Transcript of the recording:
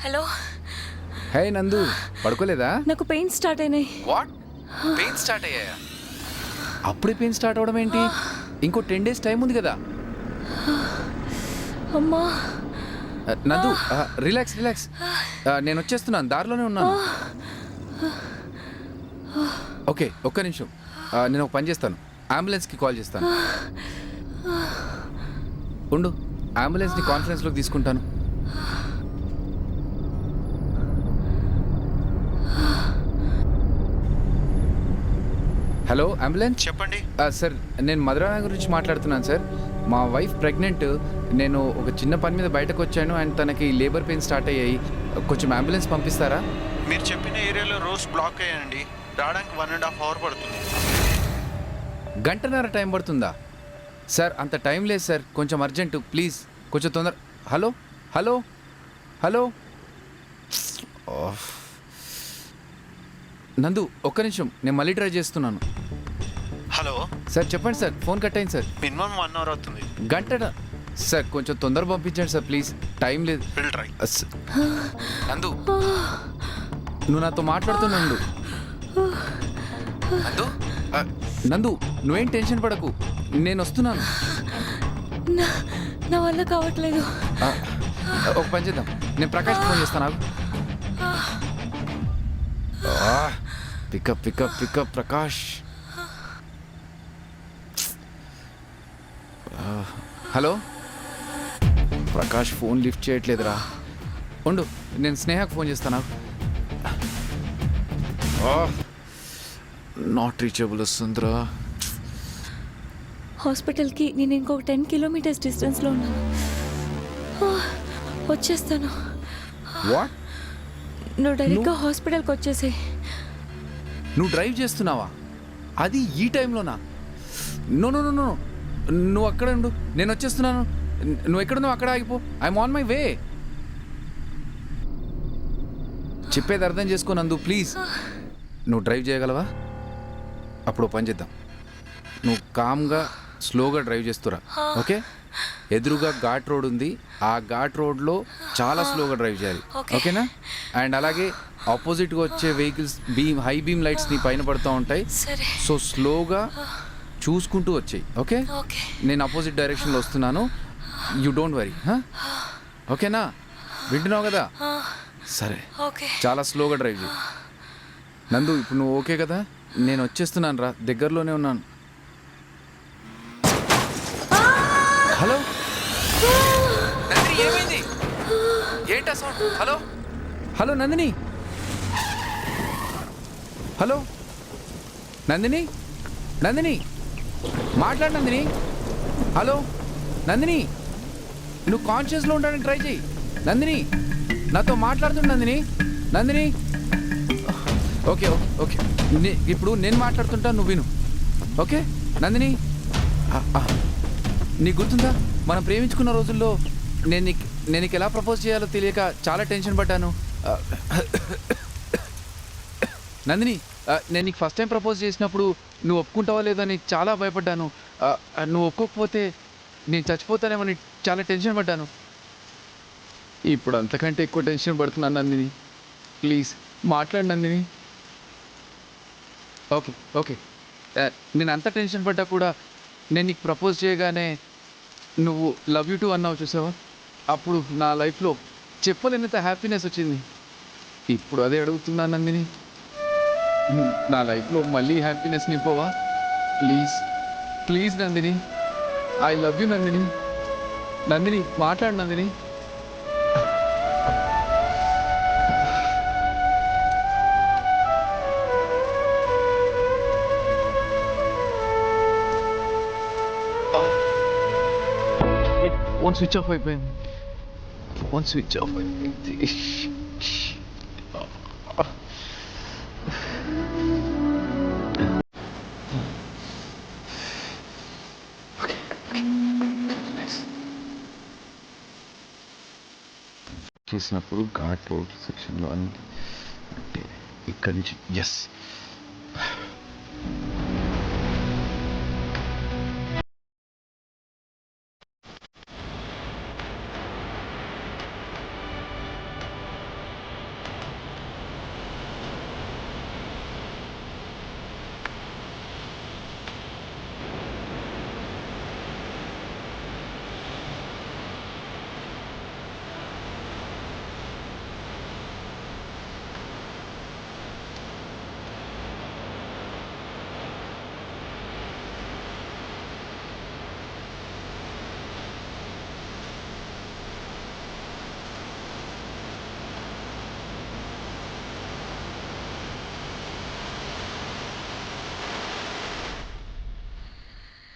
Hello. హే నందు, పడుకోలేదా? నాకు pain start అయినాయి. వాట్? పెయిన్ స్టార్ట్ అయ్యాయా? అప్పుడే పెయిన్ స్టార్ట్ అవడం ఏంటి? ఇంకో 10 days టైం ఉంది కదా. అమ్మా. నందు, రిలాక్స్ రిలాక్స్. నేను వచ్చేస్తున్నాను, దారిలోనే ఉన్నాను. ఓకే, ఒక్క నిమిషం. నేను ఒక పని చేస్తాను, అంబులెన్స్కి కాల్ చేస్తాను. ఉండు, అంబులెన్స్ని కాన్ఫరెన్స్లోకి తీసుకుంటాను. Hello ambulance. చెప్పండి. సార్, నేను మధురా గురించి మాట్లాడుతున్నాను సార్. మా వైఫ్ ప్రెగ్నెంట్. నేను ఒక చిన్న పని మీద బయటకు వచ్చాను అండ్ తనకి లేబర్ పెయిన్ స్టార్ట్ అయ్యాయి. కొంచెం అంబులెన్స్ పంపిస్తారా? మీరు చెప్పిన ఏరియాలో రోడ్స్ బ్లాక్ అయ్యాయండి. రావడానికి 1.5 hours పడుతుంది. గంటన్నర టైం పడుతుందా? సార్ అంత టైం లేదు సార్, కొంచెం అర్జెంటు ప్లీజ్, కొంచెం తొందర. Hello hello hello. నందు, ఒక్క నిమిషం, నేను మళ్ళీ ట్రై చేస్తున్నాను. హలో సార్ చెప్పండి సార్, ఫోన్ కట్ అయింది సార్. మినిమం 1 hour అవుతుంది. గంట సార్, కొంచెం తొందర పంపించండి సార్ ప్లీజ్, టైం లేదు. Will try. నందు, నువ్వు నాతో మాట్లాడుతున్నాడు. నందు, నందు, నువ్వేం టెన్షన్ పడకు, నేను వస్తున్నాను. నా వల్ల కావట్లేదు. ఒక పని చేద్దాం, నేను ప్రకాష్ ఫోన్ చేస్తాను. Pickup pickup pickup Prakash. Hello Prakash, phone lift చేయట్లేదురా. ఉండు, నేను స్నేహకు ఫోన్ చేస్తాను. నాట్ రీచబుల్ వస్తుందిరా. హాస్పిటల్కి నేను ఇంకొక 10 kilometers డిస్టెన్స్లో ఉన్నాను. వచ్చేస్తాను. వాట్? నువ్వు డైరెక్ట్గా హాస్పిటల్కి వచ్చేసాయి. నువ్వు డ్రైవ్ చేస్తున్నావా? అది ఈ టైంలోనా? నో నో నో నో, నువ్వు అక్కడ ఉండు, నేను వచ్చేస్తున్నాను. నువ్వు ఎక్కడున్నావు అక్కడ ఆగిపో, ఐఎమ్ ఆన్ మై వే. చెప్పేది అర్థం చేసుకో నందు, ప్లీజ్. నువ్వు డ్రైవ్ చేయగలవా? అప్పుడు పని చేద్దాం, నువ్వు కామ్గా స్లోగా డ్రైవ్ చేస్తురా, ఓకే? ఎదురుగా ఘాట్ రోడ్ ఉంది, ఆ ఘాట్ రోడ్లో చాలా స్లోగా డ్రైవ్ చేయాలి, ఓకేనా? అండ్ అలాగే ఆపోజిట్గా వచ్చే వెహికల్స్ హై బీమ్ లైట్స్ నీ పైన పడుతూ ఉంటాయి, సో స్లోగా చూసుకుంటూ వచ్చాయి, ఓకే? నేను ఆపోజిట్ డైరెక్షన్లో వస్తున్నాను, యూ డోంట్ వరీ, ఓకేనా? వింటున్నావు కదా? సరే, చాలా స్లోగా డ్రైవ్ చేయి నందు. ఇప్పుడు నువ్వు ఓకే కదా? నేను వచ్చేస్తున్నాను రా, దగ్గరలోనే ఉన్నాను. హలో నందిని, ఏమైంది? ఏంటా sound? Hello hello Nandini, hello Nandini, Nandini మాట్లాడు నందిని. హలో నందిని, నువ్వు కాన్షియస్లో ఉండడానికి ట్రై చేయి నందిని, నాతో మాట్లాడుతుండు Nandini. Nandini, okay okay okay, ఇప్పుడు నేను మాట్లాడుతుంటా, నువ్వు విను, ఓకే? నందిని, నీకు గుర్తుందా మనం ప్రేమించుకున్న రోజుల్లో నేను నీకు ఎలా ప్రపోజ్ చేయాలో తెలియక చాలా టెన్షన్ పడ్డాను. నందిని, నేను నీకు ఫస్ట్ టైం ప్రపోజ్ చేసినప్పుడు నువ్వు ఒప్పుకుంటావా లేదని చాలా భయపడ్డాను. నువ్వు ఒప్పుకోకపోతే నేను చచ్చిపోతానేమని చాలా టెన్షన్ పడ్డాను. ఇప్పుడు అంతకంటే ఎక్కువ టెన్షన్ పడుతున్నాను నందిని, ప్లీజ్ మాట్లాడు నందిని. ఓకే ఓకే, నేను అంత టెన్షన్ పడ్డా కూడా నేను నీకు ప్రపోజ్ చేయగానే నువ్వు లవ్ యూ టూ అన్నావు చూసావా, అప్పుడు నా లైఫ్లో చెప్పలేనంత హ్యాపీనెస్ వచ్చింది. ఇప్పుడు అదే అడుగుతున్నాను నందిని, నా లైఫ్లో మళ్ళీ హ్యాపీనెస్ నింపవా please? Please Nandini, I love you Nandini. Nandini మాట్లాడు నందిని. ఫోన్ స్విచ్ ఆఫ్ అయిపోయింది, ఫోన్ స్విచ్ ఆఫ్ అయిపోయింది. చేసినప్పుడు ఘాట్ రోడ్ సెక్షన్లో అంటే ఇక్కడి నుంచి ఎస్